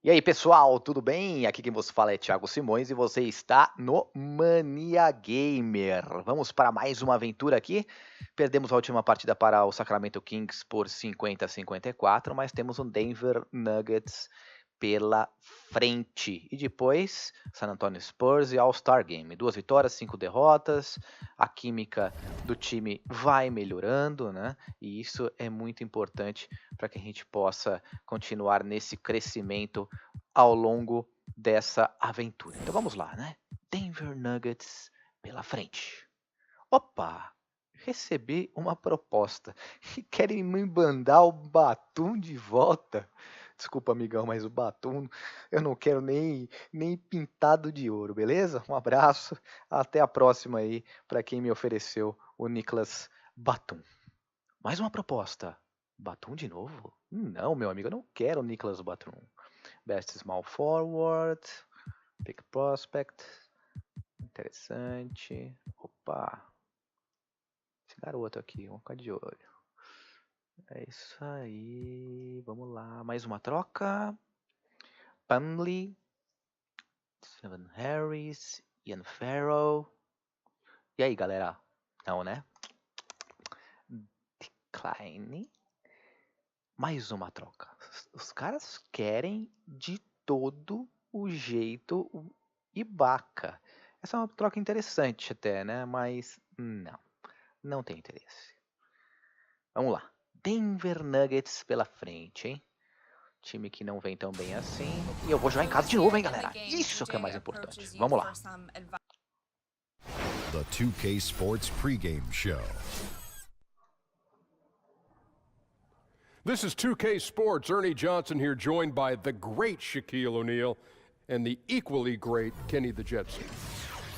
E aí, pessoal, tudo bem? Aqui quem vos fala é Thiago Simões e você está no Mania Gamer. Vamos para mais uma aventura aqui. Perdemos a última partida para o Sacramento Kings por 50-54, mas temos um Denver Nuggets pela frente. E depois, San Antonio Spurs e All-Star Game. 2 vitórias, 5 derrotas. A química do time vai melhorando, né? E isso é muito importante para que a gente possa continuar nesse crescimento ao longo dessa aventura. Então vamos lá, né? Denver Nuggets pela frente. Opa! Recebi uma proposta. Querem me mandar o Batum de volta. Desculpa, amigão, mas o Batum eu não quero nem pintado de ouro, beleza? Um abraço, até a próxima aí para quem me ofereceu o Nicolas Batum. Mais uma proposta. Batum de novo? Não, meu amigo, eu não quero o Nicolas Batum. Best Small Forward, Pick Prospect, interessante. Opa, esse garoto aqui, vamos ficar de olho. É isso aí, vamos lá, mais uma troca. Pumley, Seven Harris, Ian Farrell. E aí, galera? Não, né? Decline. Mais uma troca. Os caras querem de todo o jeito o Ibaka. Essa é uma troca interessante até, né? Mas não tem interesse. Vamos lá. Denver Nuggets pela frente, hein? Time que não vem tão bem assim. E eu vou jogar em casa de novo, hein, galera? Isso que é mais importante. Vamos lá. The 2K Sports pregame show. This is 2K Sports. Ernie Johnson here, joined by the great Shaquille O'Neal and the equally great Kenny the Jetson.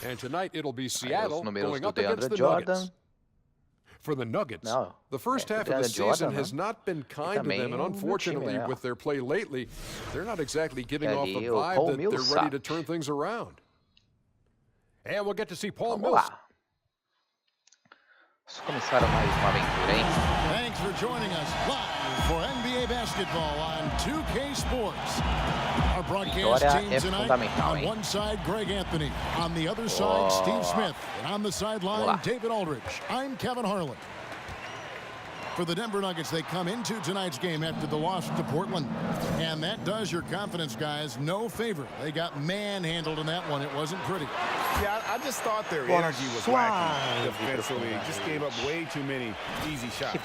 And tonight it'll be Seattle going up against the Nuggets. For the Nuggets, the first half of the season has not been kind to them, and unfortunately, with their play lately, they're not exactly giving off the vibe that they're ready to turn things around. And we'll get to see Paul Millsap. Vamos começar mais uma aventura, hein? Thanks for joining us live for NBA basketball on 2K Sports. Our broadcast team tonight, on one side, Greg Anthony. On the other side, Steve Smith. And on the sideline, David Aldridge. I'm Kevin Harlan. For the Denver Nuggets, they come into tonight's game after the loss to Portland. And that does your confidence, guys, no favor. They got manhandled in that one. It wasn't pretty. Yeah, I just thought their energy was lacking defensively. Just gave up way too many easy shots.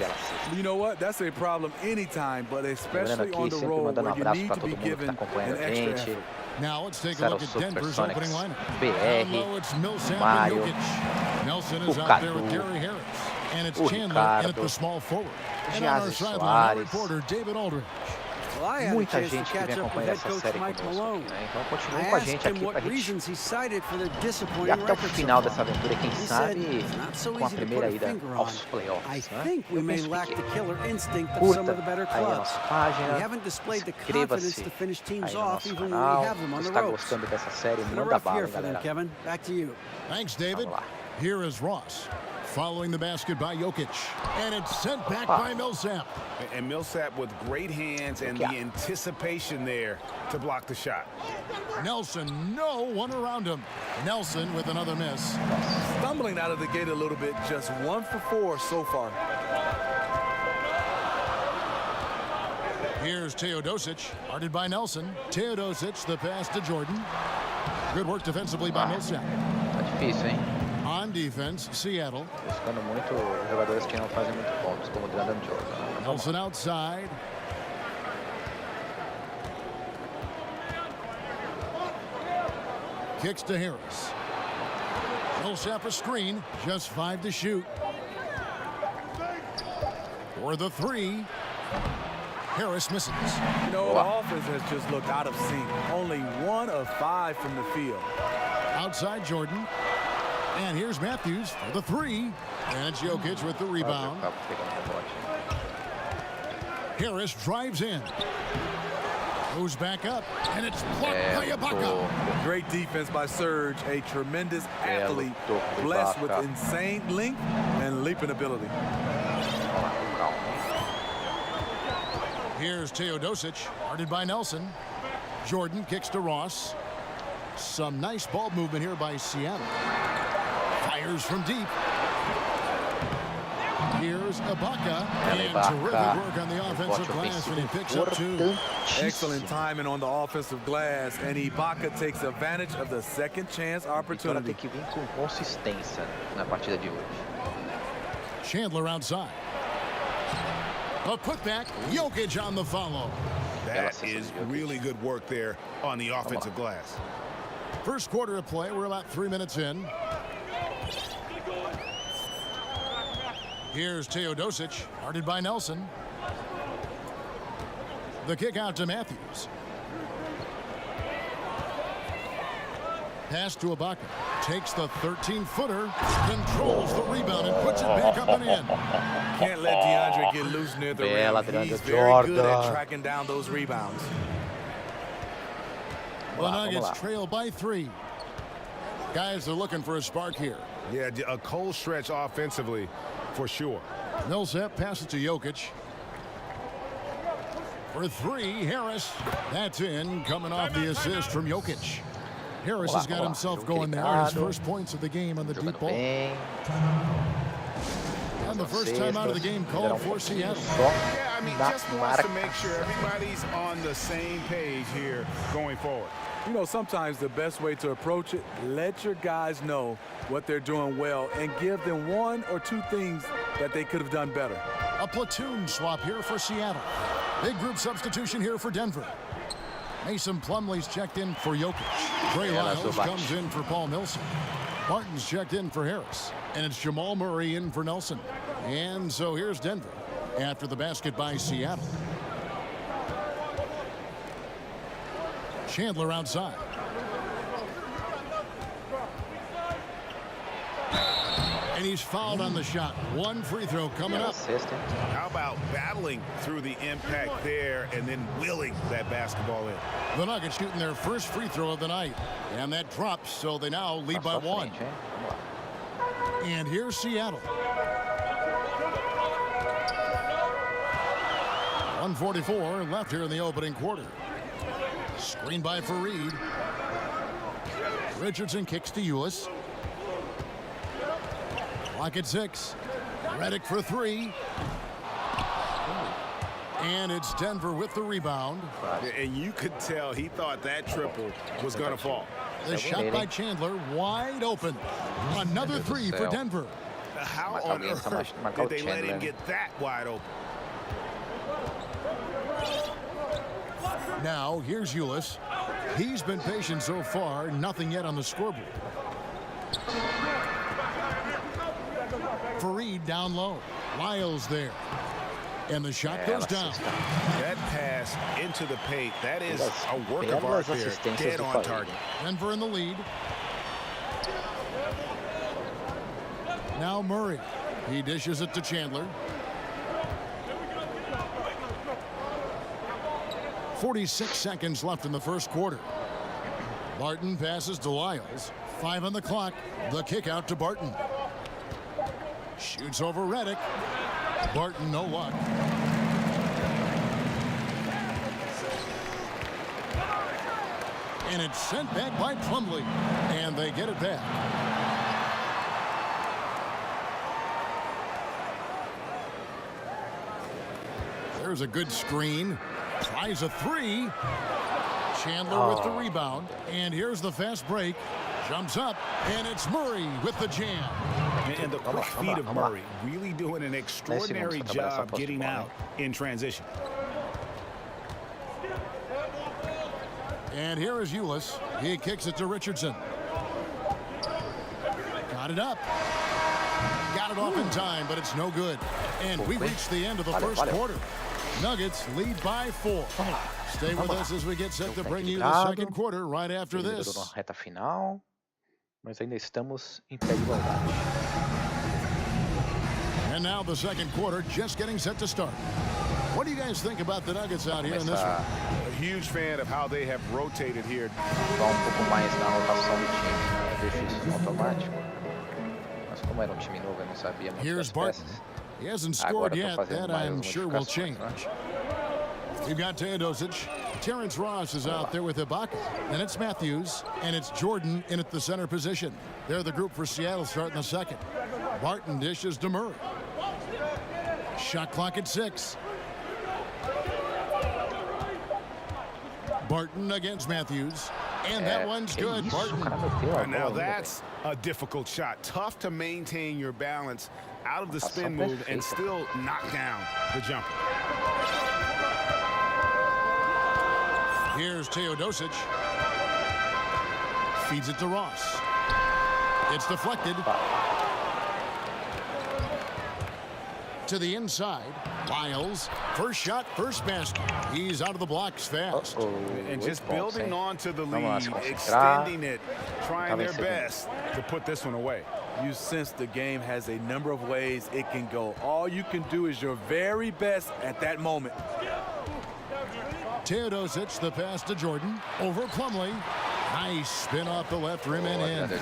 You know what? That's a problem anytime, but especially on the road where you need to be given an extra effort. Now let's take a look at Denver's opening lineup. BR, It's Millsap Mario, and Jokic. Nelson is out there with Gary Harris. And it's Chandler in at the small forward. And on our sideline, our reporter, David Aldridge. Muita gente que vem acompanhando essa série conosco, né? Então continue com a gente aqui pra gente ir até o final dessa aventura, quem sabe com a primeira ida aos playoffs, né? Eu penso que curta aí a nossa página, inscreva-se aí no nosso canal, se está gostando dessa série, manda bala, hein, galera. Thanks, David. Here is Ross. Following the basket by Jokic. And it's sent back by Millsap. And Millsap with great hands and the anticipation there to block the shot. Nelson, no one around him. Nelson with another miss. Stumbling out of the gate a little bit, just 1 for 4 so far. Here's Teodosic, guarded by Nelson. Teodosic, the pass to Jordan. Good work defensively by Millsap. Tá difícil, hein? On defense, Seattle. Buscando muito jogadores que não fazem muito pontos, como o Brandon Jordan. Nelson outside. Kicks to Harris. Millsap a screen, just 5 to shoot. For the 3. Harris misses. You know, the offense has just looked out of sync. Only 1 of 5 from the field. Outside Jordan. And here's Matthews for the 3. And it's Jokic with the rebound. Harris drives in. Goes back up. And it's blocked by Ibaka. Great defense by Serge. A tremendous athlete. Blessed with insane length and leaping ability. Here's Teodosic, guarded by Nelson. Jordan kicks to Ross. Some nice ball movement here by Seattle. Fires from deep. Here's Ibaka. And terrific work on the offensive glass when he picks up 2. Excellent timing on the offensive glass, and Ibaka takes advantage of the second chance opportunity. Tem que vir com consistência na partida de hoje. Chandler outside. A putback. Jokic on the follow. That is really good work there on the offensive glass. First quarter of play. We're about 3 minutes in. Here's Teodosic, guarded by Nelson. The kick out to Matthews. Pass to Ibaka. Takes the 13-footer, controls the rebound, and puts it back up and in. Can't let DeAndre get loose near the rim. He's very good at tracking down those rebounds. The Nuggets trail by 3. Guys are looking for a spark here. Yeah, a cold stretch offensively, for sure. Millsap passes to Jokic. For 3, Harris. That's in, coming off the assist from Jokic. Harris has got himself going there. His first points of the game on the deep ball. And the first time out of the game called for Seattle. Yeah, I mean, just wants to make sure everybody's on the same page here going forward. You know, sometimes the best way to approach it, let your guys know what they're doing well and give them 1 or 2 things that they could have done better. A platoon swap here for Seattle. Big group substitution here for Denver. Mason Plumlee's checked in for Jokic. Trey Lyles comes in for Paul Millsap. Martin's checked in for Harris. And it's Jamal Murray in for Nelson. And so here's Denver after the basket by Seattle. Chandler outside. And he's fouled on the shot. 1 free throw coming up. How about battling through the impact there and then willing that basketball in? The Nuggets shooting their first free throw of the night. And that drops, so they now lead by 1. And here's Seattle. 1:44 left here in the opening quarter. Screen by Fareed. Richardson kicks to Ulis. Clock at 6. Redick for 3. And it's Denver with the rebound. And you could tell he thought that triple was going to fall. The shot by Chandler wide open. Another 3 for Denver. How on earth did they let him get that wide open? Now here's Ulis. He's been patient so far. Nothing yet on the scoreboard. Fareed down low. Lyles there. And the shot goes down. That pass into the paint, that is a work of art there. Dead on target. Denver in the lead. Now Murray. He dishes it to Chandler. 46 seconds left in the first quarter. Barton passes to Lyles. 5 on the clock. The kick out to Barton. Shoots over Redick. Barton, no luck. And it's sent back by Plumlee. And they get it back. There's a good screen. Tries a 3. Chandler with the rebound. And here's the fast break. Jumps up. And it's Murray with the jam. And the quick feet of Murray really doing an extraordinary job getting out in transition. And here is Ulis. He kicks it to Richardson. Got it up. Got it off in time, but it's no good. And we reached the end of the first quarter. Nuggets lead by 4. Stay with us as we get set to bring you the second quarter right after this. Reta final, mas ainda estamos em pé de igualdade. And now the second quarter just getting set to start. What do you guys think about the Nuggets out here in this one? A huge fan of how they have rotated here. Pouco mais na rotação do time, difícil no automático. Mas como era time novo, eu não sabia muito das peças. He hasn't scored yet. That I'm sure will change. We've got Teodosic. Terrence Ross is out there with Ibaka. And it's Matthews, and it's Jordan in at the center position. They're the group for Seattle starting the second. Barton dishes to Murray. Shot clock at 6. Barton against Matthews. And that one's good. Barton. And now that's a difficult shot. Tough to maintain your balance out of the spin move and still knock down the jumper. Here's Teodosic. Feeds it to Ross. It's deflected. To the inside. Lyles. First shot, first basket. He's out of the blocks fast. And just building on to the lead, extending it, trying their best to put this one away. You sense the game has a number of ways it can go. All you can do is your very best at that moment. Teodosic, the pass to Jordan. Over Plumlee. Nice spin off the left rim and in.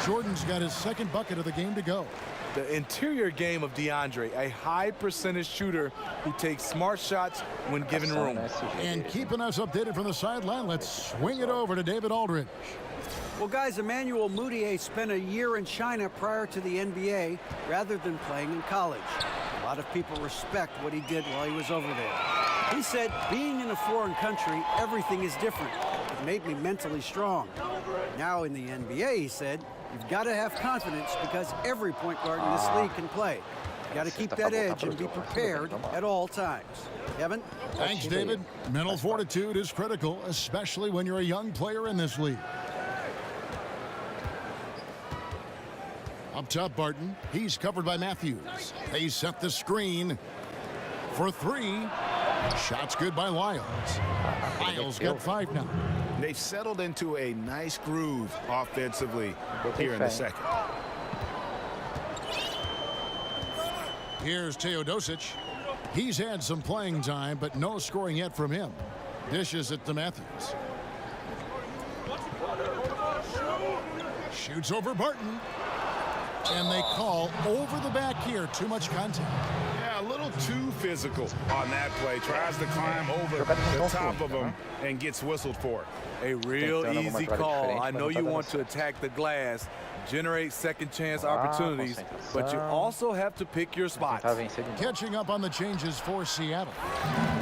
Jordan's got his second bucket of the game to go. The interior game of DeAndre, a high percentage shooter who takes smart shots when given room. And keeping us updated from the sideline, let's swing it over to David Aldridge. Well, guys, Emmanuel Mudiay spent a year in China prior to the NBA rather than playing in college. A lot of people respect what he did while he was over there. He said, being in a foreign country, everything is different. It made me mentally strong. Now in the NBA, he said, you've got to have confidence because every point guard in this league can play. You got to keep that edge and be prepared at all times. Kevin? Thanks, David. Mental fortitude is critical, especially when you're a young player in this league. Up top, Barton. He's covered by Matthews. They set the screen for 3. Shot's good by Lyles. Lyles got 5 now. They've settled into a nice groove offensively here in the second. Here's Teodosic. He's had some playing time, but no scoring yet from him. Dishes it to Matthews. Shoots over Barton. And they call over the back here. Too much contact. Yeah, a little too physical on that play. Tries to climb over the top of him and gets whistled for it. A real easy call. I know you want to attack the glass, generate second chance opportunities, but you also have to pick your spots. Catching up on the changes for Seattle.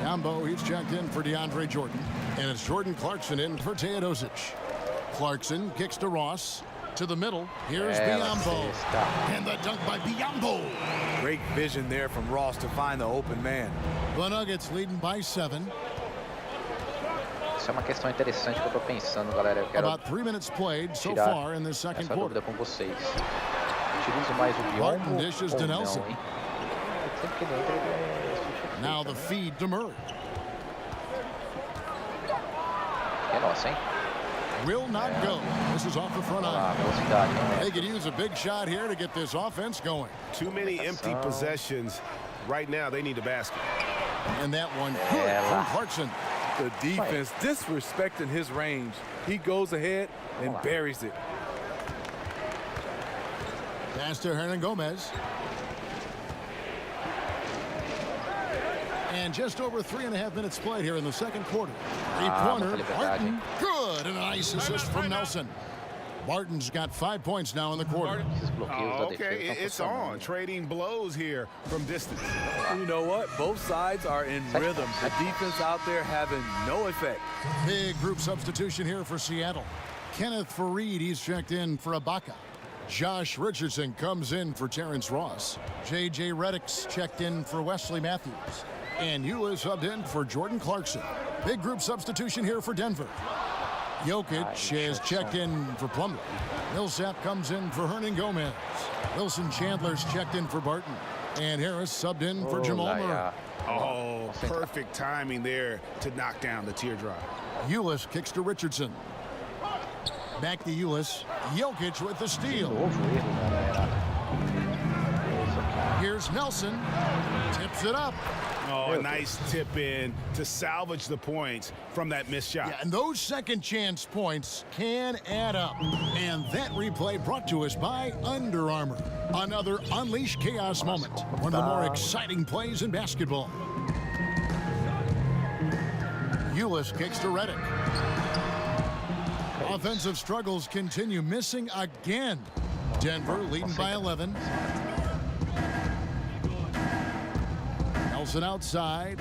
Biombo, he's checked in for DeAndre Jordan. And it's Jordan Clarkson in for Teodosic. Clarkson kicks to Ross. To the middle. Here's Biombo. And the dunk by Biombo. Great vision there from Ross to find the open man. The Nuggets leading by 7. Isso é uma questão interessante que eu tô pensando, galera. Eu quero About 3 minutes played so far in the second essa quarter. dúvida com vocês. Utilizo mais o Biombo dishes ou to não, Nelson. hein? Sempre que ele entra, ele Now the feed to Murray. É nossa, hein? Will not go. This is off the front eye. They could use a big shot here to get this offense going. Too many empty possessions. Right now, they need a basket. And that one good from Clarkson. The defense disrespecting his range. He goes ahead and buries it. Pass to Hernan Gomez. And just over 3.5 minutes played here in the second quarter. Three-pointer, Barton, good, and a nice assist from Nelson. Barton's got 5 points now in the quarter. Okay, it's on. Trading blows here from distance. You know what? Both sides are in rhythm. The defense out there having no effect. Big group substitution here for Seattle. Kenneth Faried, he's checked in for Ibaka. Josh Richardson comes in for Terrence Ross. J.J. Redick's checked in for Wesley Matthews. And Eula subbed in for Jordan Clarkson. Big group substitution here for Denver. Jokic has checked in for Plumlee. Millsap comes in for Hernan Gomez. Wilson Chandler's checked in for Barton. And Harris subbed in for Jamal Murray. Oh, perfect timing there to knock down the teardrop. Ulis kicks to Richardson. Back to Ulis. Jokic with the steal. Here's Nelson. Tips it up. Oh, a nice tip in to salvage the points from that missed shot. Yeah, and those second chance points can add up. And that replay brought to us by Under Armour. Another Unleash Chaos moment. One of the more exciting plays in basketball. Ulis kicks to Redick. Offensive struggles continue, missing again. Denver leading by 11. Nelson outside.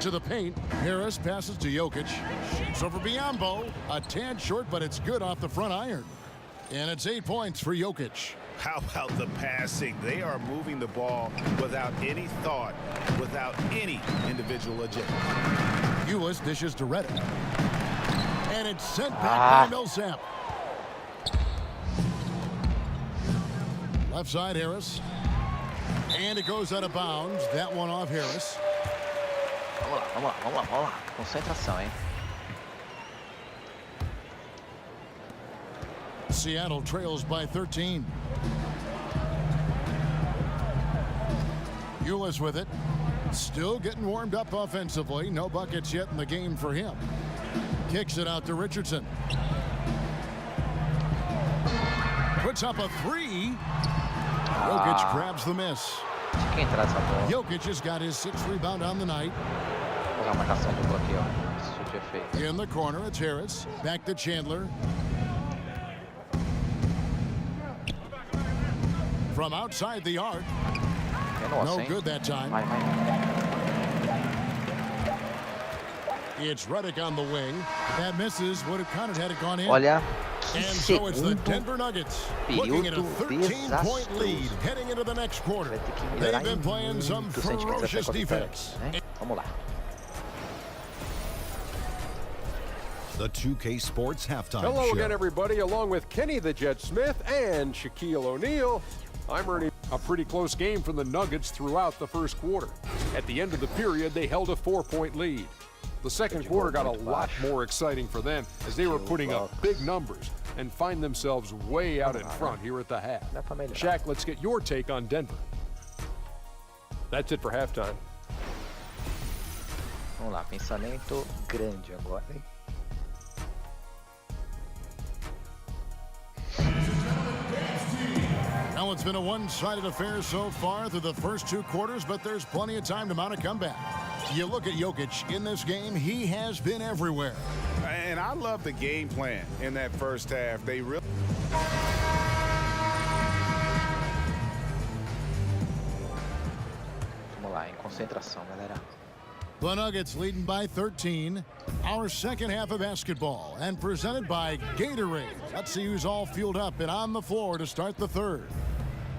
To the paint. Harris passes to Jokic. Shoots over Biombo. A tad short, but it's good off the front iron. And it's 8 points for Jokic. How about the passing? They are moving the ball without any thought, without any individual agenda. Ulis dishes to Redick. And it's sent back by Millsap. Left side, Harris. And it goes out of bounds. That one off Harris. Vamos lá. Concentração, hein? Seattle trails by 13. Ulis with it. Still getting warmed up offensively. No buckets yet in the game for him. Kicks it out to Richardson. Puts up a three. Jokic grabs the miss. Jokic has got his 6th rebound on the night. In the corner, it's Harris. Back to Chandler. From outside the arc. No good that time. It's Redick on the wing. That misses. Would have counted had it gone in. Olha, and so it's the Denver Nuggets looking at a 13-point lead heading into the next quarter. They've been playing some ferocious defense. Vamos lá. The 2K Sports Halftime Hello Show. again, everybody. Along with Kenny the Jet Smith and Shaquille O'Neal, I'm earning a pretty close game from the Nuggets throughout the first quarter. At the end of the period, they held a 4-point lead. The second quarter got a lot more exciting for them as they were putting up big numbers and find themselves way out in front here at the half. Shaq, let's get your take on Denver. That's it for halftime. Vamos lá, pensamento grande agora, hein? Now it's been a one-sided affair so far through the first 2 quarters, but there's plenty of time to mount a comeback. You look at Jokic in this game, he has been everywhere. And I love the game plan in that first half. They really... Vamos lá, em concentração, galera. The Nuggets leading by 13. Our second half of basketball and presented by Gatorade. Let's see who's all fueled up and on the floor to start the third.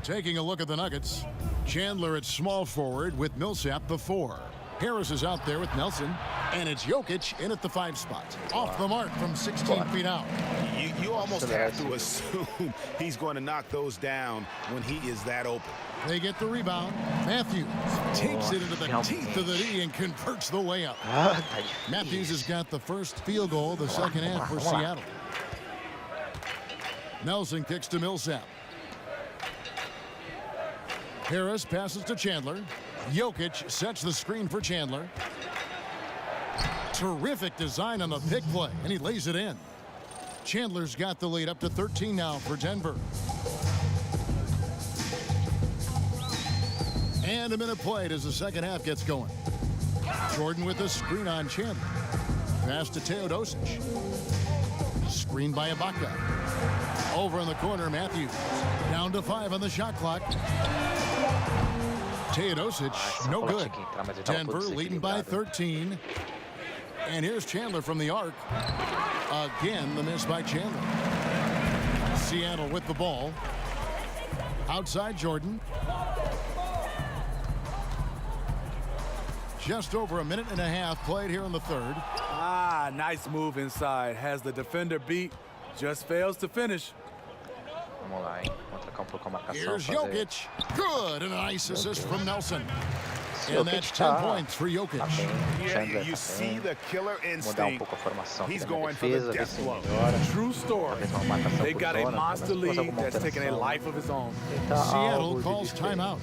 Taking a look at the Nuggets. Chandler at small forward with Millsap the 4. Harris is out there with Nelson. And it's Jokic in at the 5 spot. Off the mark from 16 feet out. You almost have to assume he's going to knock those down when he is that open. They get the rebound. Matthews takes it into the teeth of the D and converts the way up. Matthews has got the first field goal of the second half for Seattle. Nelson kicks to Millsap. Harris passes to Chandler. Jokic sets the screen for Chandler. Terrific design on the pick play, and he lays it in. Chandler's got the lead up to 13 now for Denver. And a minute played as the second half gets going. Jordan with a screen on Chandler. Pass to Teodosic. Screen by Ibaka. Over in the corner, Matthews. Down to 5 on the shot clock. Teodosic, no good. Denver leading by 13. And here's Chandler from the arc. Again, the miss by Chandler. Seattle with the ball. Outside Jordan. Just over a minute and a half played here in the third. Nice move inside. Has the defender beat. Just fails to finish. Vamos lá, hein? Vamos trocar pouco a marcação. Here's Jokic. Good. And a nice assist from Nelson. And that's 10 points for Jokic. Yeah, you see the killer instinct. He's going for the death blow. True story. They got a monster lead that's taking a life of its own. Seattle calls timeout.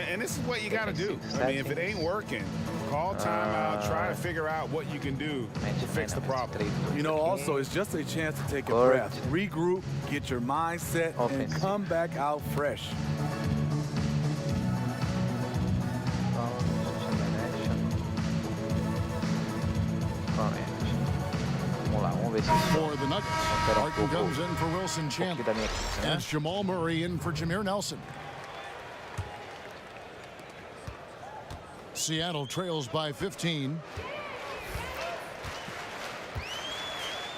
And this is what you got to do. I mean, if it ain't working, call timeout, try to figure out what you can do to fix the problem. You know, also, it's just a chance to take a breath, regroup, get your mind set, and come back out fresh. ver se For the Nuggets, Barton comes in for Wilson Chandler. da minha equipe, né? That's Jamal Murray in for Jameer Nelson. Seattle trails by 15.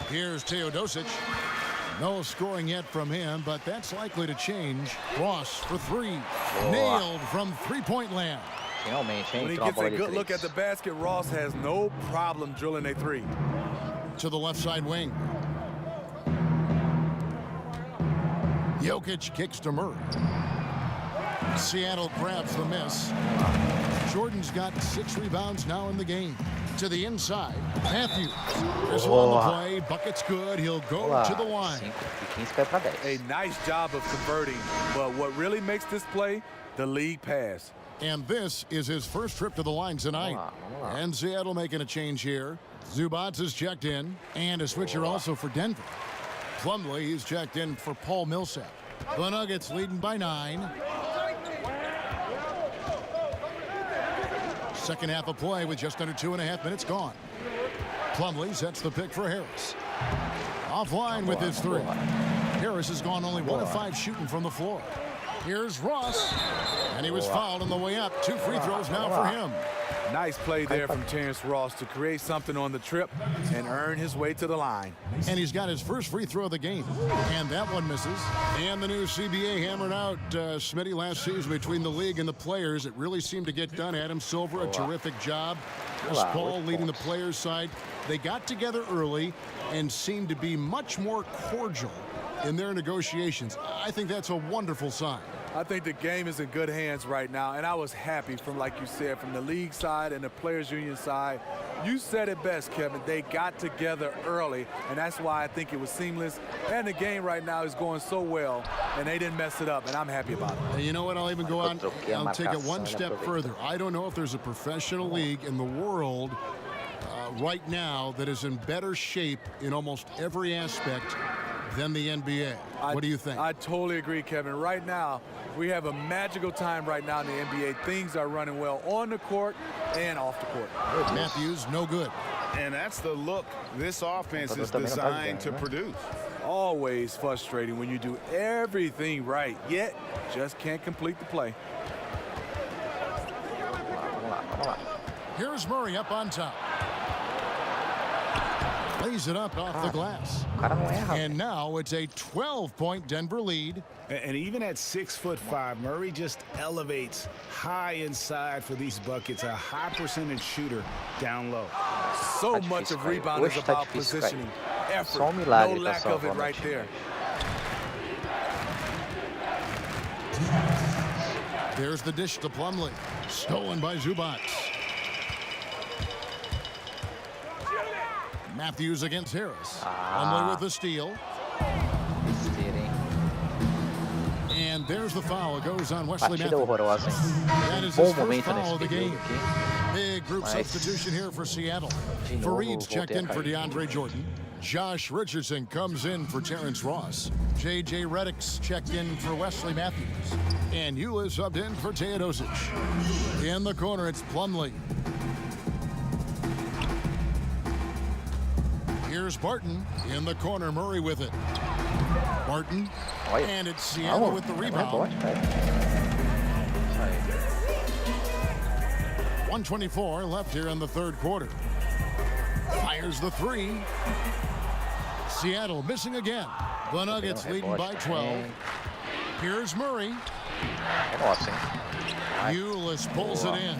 Here's Teodosic. No scoring yet from him, but that's likely to change. Ross for three. Nailed from three-point land. Finalmente, hein? When he gets a good look at the basket, Ross has no problem drilling a three. To the left side wing. Jokic kicks to Murray. Seattle grabs the miss. Jordan's got 6 rebounds now in the game. To the inside, Matthews. Whistle on the play, bucket's good. He'll go to the line. A nice job of converting, but what really makes this play, the league pass. And this is his first trip to the line tonight. And Seattle making a change here. Zubats is checked in, and a switcher also for Denver. Plumlee is checked in for Paul Millsap. The Nuggets leading by 9. Second half of play with just under 2.5 minutes gone. Plumlee sets the pick for Harris. Offline with his three. Harris has gone only 1 of 5 shooting from the floor. Here's Ross, and he was fouled on the way up. 2 free throws now for him. Nice play there from Terrence Ross to create something on the trip and earn his way to the line. And he's got his first free throw of the game. And that one misses. And the new CBA hammered out Smitty last season between the league and the players. It really seemed to get done. Adam Silver, a terrific job. Chris Paul leading the players' side. They got together early and seemed to be much more cordial in their negotiations. I think that's a wonderful sign. I think the game is in good hands right now, and I was happy from, like you said, from the league side and the players union side. You said it best, Kevin. They got together early, and that's why I think it was seamless. And the game right now is going so well, and they didn't mess it up, and I'm happy about it. And you know what? I'll even go on and take it one step further. I don't know if there's a professional league in the world right now that is in better shape in almost every aspect than the NBA. What do you think? I totally agree, Kevin. Right now, we have a magical time right now in the NBA. Things are running well on the court and off the court. Matthews, no good. And that's the look this offense is designed to produce. Always frustrating when you do everything right, yet just can't complete the play. Here's Murray up on top. Lays it up off the glass. And now it's a 12-point Denver lead. And even at 6'5", Murray just elevates high inside for these buckets. A high percentage shooter down low. So much of rebound is about positioning. Effort, no lack of it right there. There's the dish to Plumlee. Stolen by Zubats. Matthews against Harris. Plumlee with the steal. And there's the foul. It goes on Wesley Matthews. That is his first foul of the game. Big group substitution here for Seattle. Fareed's checked in for DeAndre Jordan. Josh Richardson comes in for Terrence Ross. J.J. Redick's checked in for Wesley Matthews. And Eula subbed in for Teodosic. In the corner, it's Plumlee. Here's Barton. In the corner, Murray with it. Barton. And it's Seattle with the rebound. 1:24 left here in the third quarter. Fires the three. Seattle missing again. The Nuggets leading by 12. Here's Murray. Ulis pulls it in.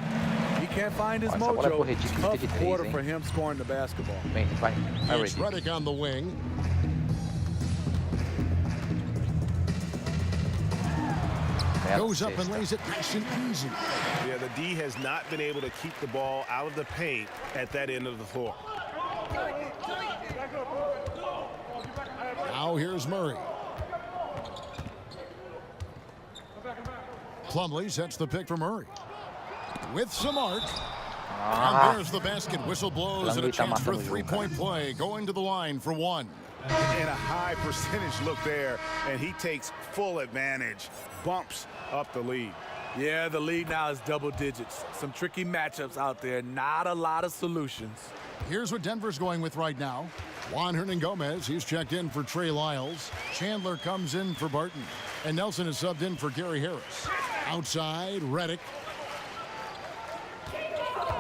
He can't find his mojo. Tough quarter for him scoring the basketball. It's Redick on the wing. Goes up and lays it nice and easy. Yeah, the D has not been able to keep the ball out of the paint at that end of the floor. Now here's Murray. Plumlee sets the pick for Murray. With some arc. And there's the basket. Whistle blows and a chance for a three-point play. Going to the line for one. And a high percentage look there. And he takes full advantage. Bumps up the lead. Yeah, the lead now is double digits. Some tricky matchups out there. Not a lot of solutions. Here's what Denver's going with right now. Juan Hernan-Gomez, he's checked in for Trey Lyles. Chandler comes in for Barton. And Nelson is subbed in for Gary Harris. Outside, Reddick.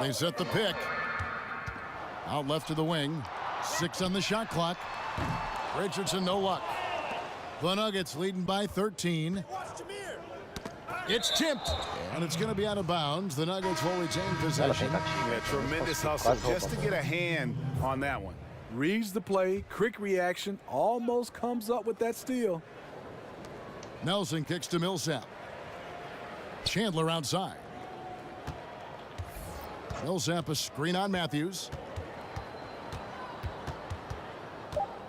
They set the pick. Out left to the wing. 6 on the shot clock. Richardson, no luck. The Nuggets leading by 13. It's tipped, and it's going to be out of bounds. The Nuggets will retain possession. Yeah, tremendous hustle just to get a hand on that one. Reads the play, quick reaction, almost comes up with that steal. Nelson kicks to Millsap. Chandler outside. Millsap a screen on Matthews.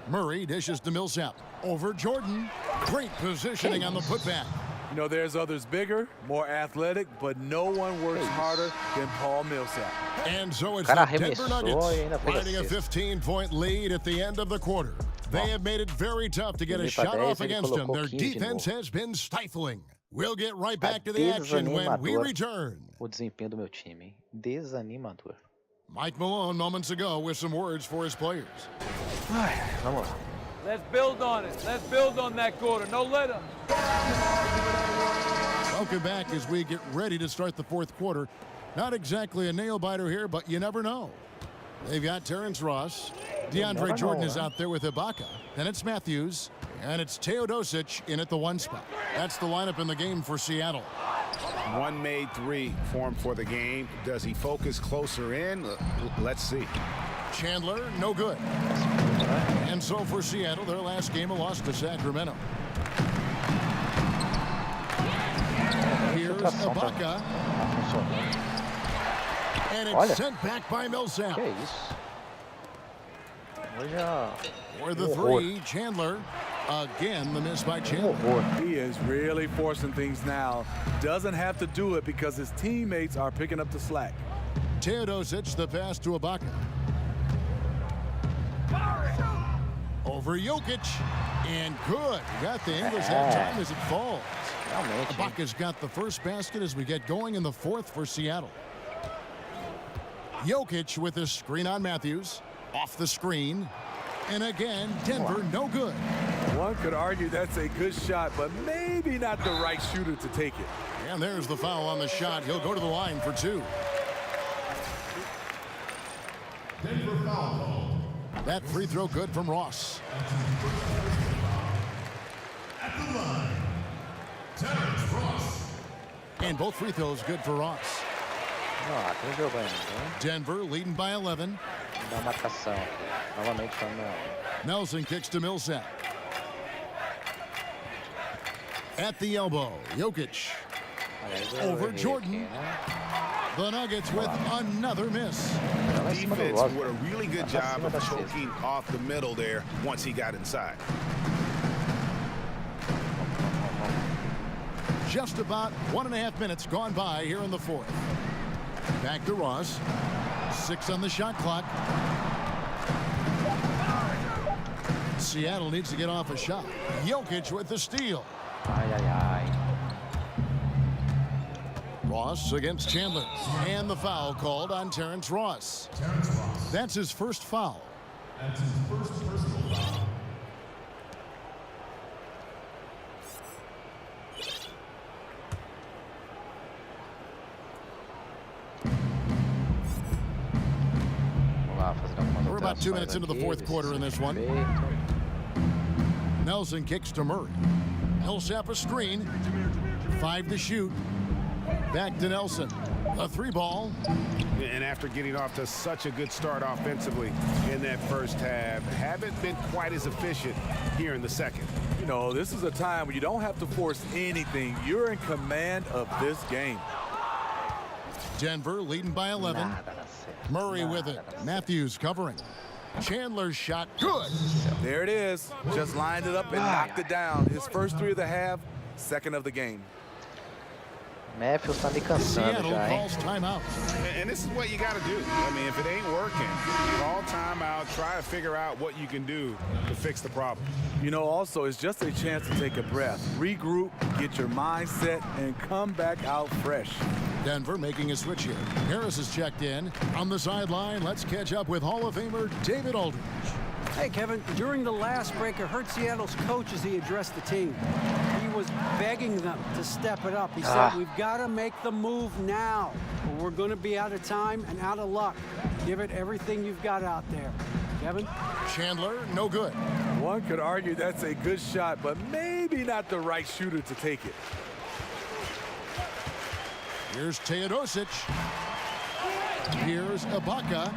Murray dishes to Millsap. Over Jordan. Great positioning on the putback. You know, there's others bigger, more athletic, but no one works harder than Paul Millsap. And so it's the Denver Nuggets riding a 15-point lead at the end of the quarter. They have made it very tough to get a shot off against them. Their defense has been stifling. We'll get right back to the action when we return. O desempenho do meu time, desanimador. Mike Malone moments ago with some words for his players. Vamos lá. Let's build on it. Let's build on that quarter. No let up. Welcome back as we get ready to start the fourth quarter. Not exactly a nail-biter here, but you never know. They've got Terrence Ross. DeAndre Jordan is out there with Ibaka. Then it's Matthews. And it's Teodosic in at the 1 spot. That's the lineup in the game for Seattle. One made 3 formed for the game. Does he focus closer in? Let's see. Chandler, no good. And so for Seattle, their last game, a loss to Sacramento. Here's Ibaka. And it's sent back by Millsap. For the 3, Chandler. Again, the miss by Chandler. He is really forcing things now. Doesn't have to do it because his teammates are picking up the slack. Teodosic, the pass to Ibaka. Over Jokic. And good. Got the English that time as it falls. Ibaka's got the first basket as we get going in the fourth for Seattle. Jokic with a screen on Matthews. Off the screen. And again, Denver, no good. One could argue that's a good shot, but maybe not the right shooter to take it. And there's the foul on the shot. He'll go to the line for 2. Denver foul call. That free throw good from Ross. At the line, Terrence Ross. And both free throws good for Ross. Denver leading by 11. Nelson kicks to Millsap. At the elbow, Jokic. Over Jordan. The Nuggets with another miss. Defense did a really good job of choking off the middle there once he got inside. Just about 1.5 minutes gone by here in the fourth. Back to Ross. 6 on the shot clock. Seattle needs to get off a shot. Jokic with the steal. Ross against Chandler. And the foul called on Terrence Ross. That's his first foul. That's his first personal foul. We're about 2 minutes into the fourth quarter in this one. Nelson kicks to Murray. Millsap a screen. 5 to shoot. Back to Nelson. A 3-ball. And after getting off to such a good start offensively in that first half, haven't been quite as efficient here in the second. You know, this is a time when you don't have to force anything. You're in command of this game. Denver leading by 11. Murray with it. Matthews covering. Chandler's shot. Good. There it is. Just lined it up and knocked it down. His first 3 of the half, second of the game. Matthews tá me cansando Seattle já, calls timeout. And this is what you got to do. I mean, if it ain't working, call timeout, try to figure out what you can do to fix the problem. You know, also, it's just a chance to take a breath, regroup, get your mind set, and come back out fresh. Denver making a switch here. Harris is checked in. On the sideline, let's catch up with Hall of Famer David Aldridge. Hey, Kevin, during the last break, I heard Seattle's coach as he addressed the team. He was begging them to step it up. He said, we've got to make the move now, or we're going to be out of time and out of luck. Give it everything you've got out there. Kevin? Chandler, no good. One could argue that's a good shot, but maybe not the right shooter to take it. Here's Teodosic. Here's Ibaka.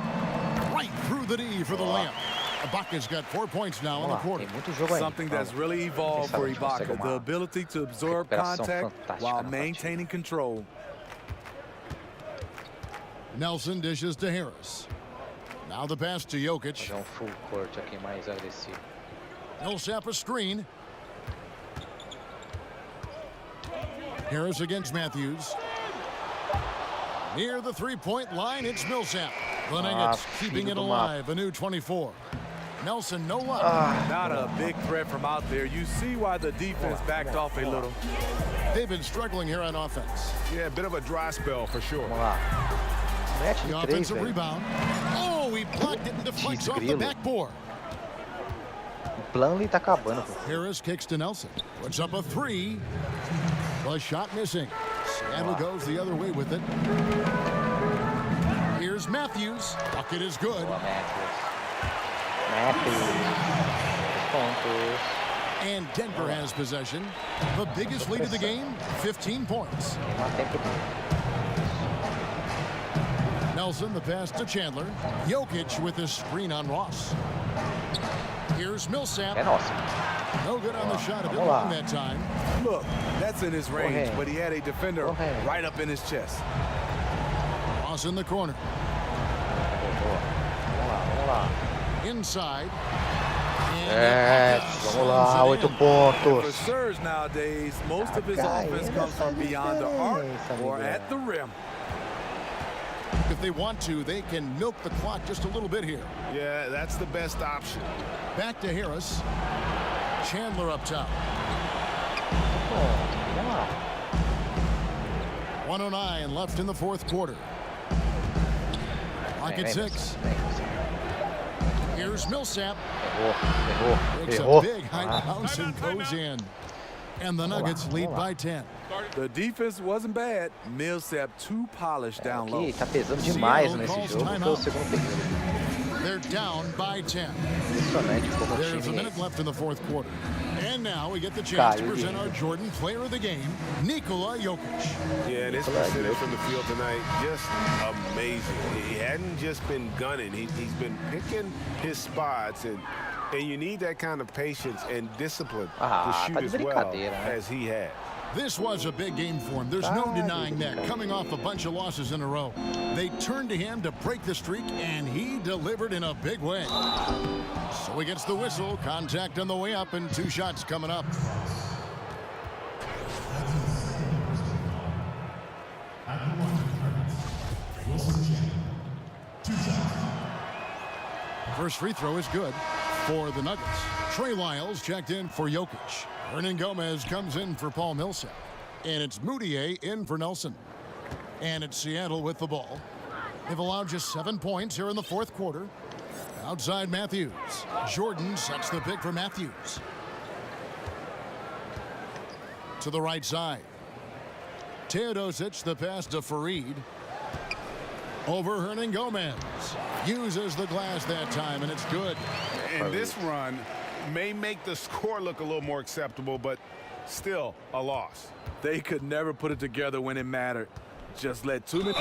Right through the D for the layup. Ibaka's got 4 points now in the quarter. Something that's really evolved for Ibaka, the ability to absorb contact while maintaining control. Nelson dishes to Harris. Now the pass to Jokic. Full court aqui mais agressivo. Millsap a screen. Harris against Matthews. Near the three-point line, it's Millsap. The Nuggets keeping it alive, a new 24. Nelson, no luck. Not a big threat from out there. You see why the defense backed off a little. They've been struggling here on offense. Yeah, a bit of a dry spell for sure. The offensive rebound. Oh, he blocked it and deflects off the backboard. Plano tá acabando. Harris kicks to Nelson. Puts up a three. The shot missing. Seattle goes the other way with it. Here's Matthews. Bucket is good. And Denver has possession. The biggest lead of the game, 15 points. Nelson, the pass to Chandler. Jokic with his screen on Ross. Here's Millsap. No good on the shot. A bit long that time. Look, that's in his range, but he had a defender right up in his chest. Ross in the corner. Inside. Vamos lá, 8 pontos. For Serge nowadays, most of his offense comes from beyond the arc or at the rim. If they want to, they can milk the clock just a little bit here. Yeah, that's the best option. Back to Harris. Chandler up top. 1:09 left in the fourth quarter. Clock at 6. Here's Millsap. Makes a big high bounce and goes in. And the Nuggets lead by 10. The defense wasn't bad. Millsap too polished down low. Tá pesando demais nesse jogo. Foi o segundo período. They're down by 10. There's a minute left in the fourth quarter. And now we get the chance to present our Jordan player of the game, Nikola Jokic. Yeah, and his percentage from the field tonight, just amazing. He hadn't just been gunning. He's been picking his spots, and you need that kind of patience and discipline to shoot as well as he had. This was a big game for him. There's no denying that. Coming off a bunch of losses in a row, they turned to him to break the streak, and he delivered in a big way. So he gets the whistle. Contact on the way up, and 2 shots coming up. First free throw is good for the Nuggets. Trey Lyles checked in for Jokic. Hernangomez comes in for Paul Millsap. And it's Moutier in for Nelson. And it's Seattle with the ball. They've allowed just 7 points here in the fourth quarter. Outside Matthews. Jordan sets the pick for Matthews. To the right side. Teodosic, the pass to Fareed. Over Hernangomez. Uses the glass that time, and it's good. And this run may make the score look a little more acceptable, but still a loss. They could never put it together when it mattered. Just let 2 minutes.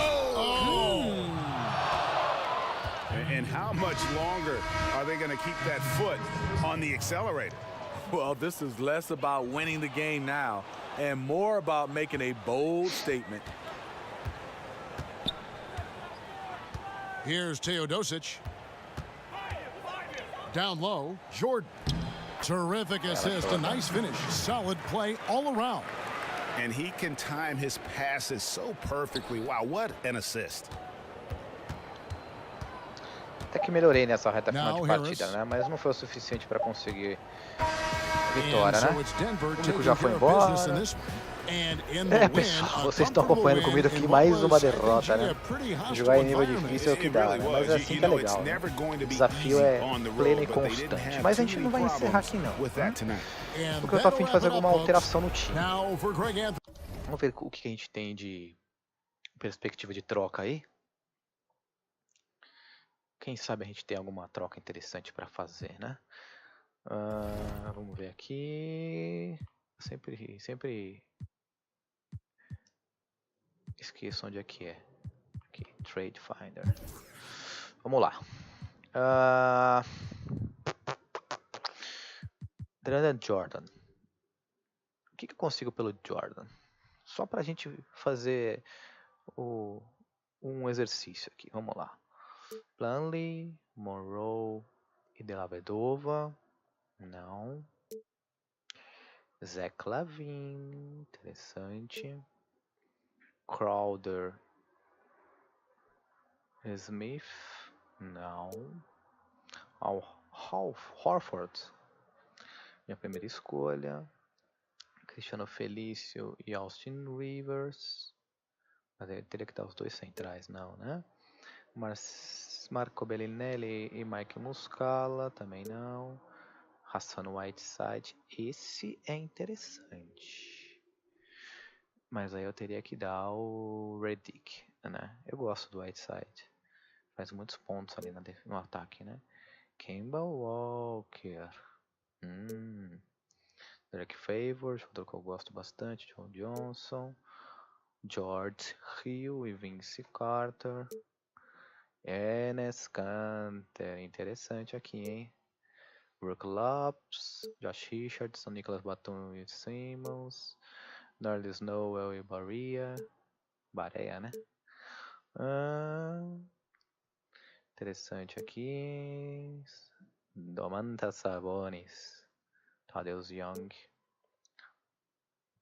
And how much longer are they going to keep that foot on the accelerator? Well, this is less about winning the game now and more about making a bold statement. Here's Teodosic. Down low, Jordan. Terrific assist, a nice finish. Solid play all around. And he can time his passes so perfectly. Wow, what an assist. Até que melhorei nessa reta final de partida, né? Mas não foi o suficiente para conseguir vitória, né? O único já foi embora. Pessoal, vocês estão acompanhando comigo aqui mais uma derrota, né? Jogar em nível difícil é o que dá, né? Mas é assim que é legal, né? O desafio é pleno e constante. Mas a gente não vai encerrar aqui não, né? Porque eu tô a fim de fazer alguma alteração no time. Vamos ver o que a gente tem de perspectiva de troca aí. Quem sabe a gente tem alguma troca interessante para fazer, né? Vamos ver aqui. Sempre esqueço onde é que é. Aqui, Trade Finder. Vamos lá. Jordan. O que eu consigo pelo Jordan? Só pra gente fazer um exercício aqui. Vamos lá. Planley, Monroe e De La Vedova. Não. Zach Lavine. Interessante. Crowder. Smith. Não. Horford. Minha primeira escolha. Cristiano Felício e Austin Rivers. Mas ele teria que dar os dois centrais, não, né? Marco Bellinelli e Mike Muscala, também não. Hassan Whiteside, esse é interessante. Mas aí eu teria que dar o Redick, né? Eu gosto do Whiteside. Faz muitos pontos ali no ataque, né? Kemba Walker. Derek Favors, outro que eu gosto bastante. John Johnson. George Hill e Vince Carter. Enes Kanter, interessante aqui, hein? Brook Lopes, Josh Richardson, Nicholas Batum e Simmons, Nerlens Noel e Barea, né? Interessante aqui. Domantas Sabonis, Tadeusz Young,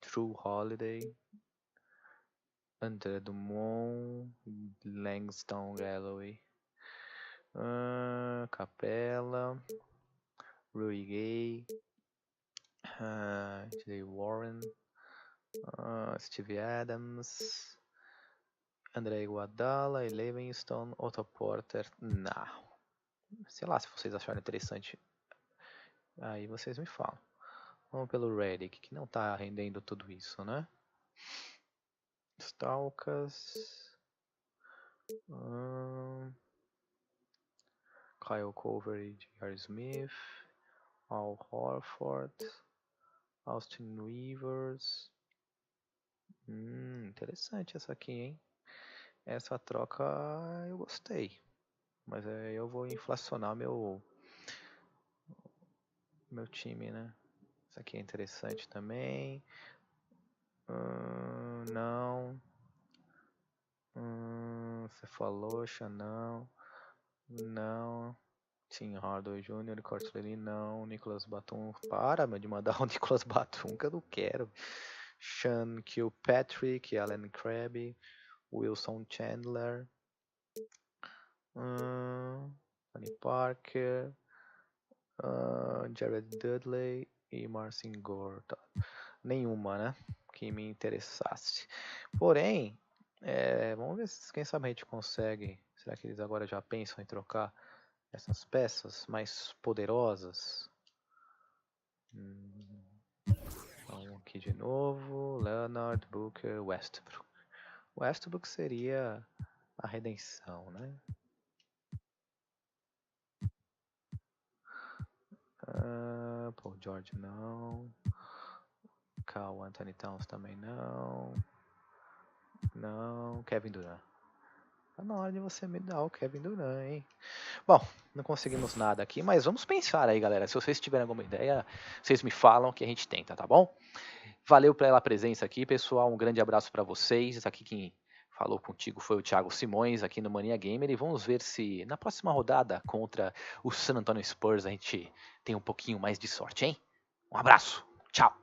Drew Holiday, André Drummond, Langston Galloway, Capella, Rui Gay, Jay Warren, Steve Adams, André Iguodala e Livingston, Otto Porter. Não. Sei lá, se vocês acharem interessante, aí vocês me falam. Vamos pelo Redick, que não tá rendendo tudo isso, né? Stalkas, Kyle Culver e J.R. Smith, Al Horford, Austin Rivers. Interessante essa aqui, hein? Essa troca eu gostei. Mas eu vou inflacionar meu time, né? Essa aqui é interessante também. Não. Cefalocha, não. Não. Tim Hardaway Jr., Cortley, não. Nicholas Batum, para de mandar o Nicholas Batum, que eu não quero. Sean Kilpatrick, Allen Crabbe, Wilson Chandler, Tony Parker, Jared Dudley e Marcin Gortat. Nenhuma, né? Que me interessasse. Porém, vamos ver se quem sabe a gente consegue. Será que eles agora já pensam em trocar essas peças mais poderosas? Então, aqui de novo, Leonard, Booker, Westbrook. Westbrook seria a redenção, né? Paul George não. Carl Anthony Towns também não. Não. Kevin Durant. Tá na hora de você me dar o Kevin Durant, hein? Bom, não conseguimos nada aqui, mas vamos pensar aí, galera. Se vocês tiverem alguma ideia, vocês me falam que a gente tenta, tá bom? Valeu pela presença aqui, pessoal. Um grande abraço para vocês. Aqui quem falou contigo foi o Thiago Simões, aqui no Mania Gamer. E vamos ver se na próxima rodada contra o San Antonio Spurs a gente tem um pouquinho mais de sorte, hein? Um abraço. Tchau.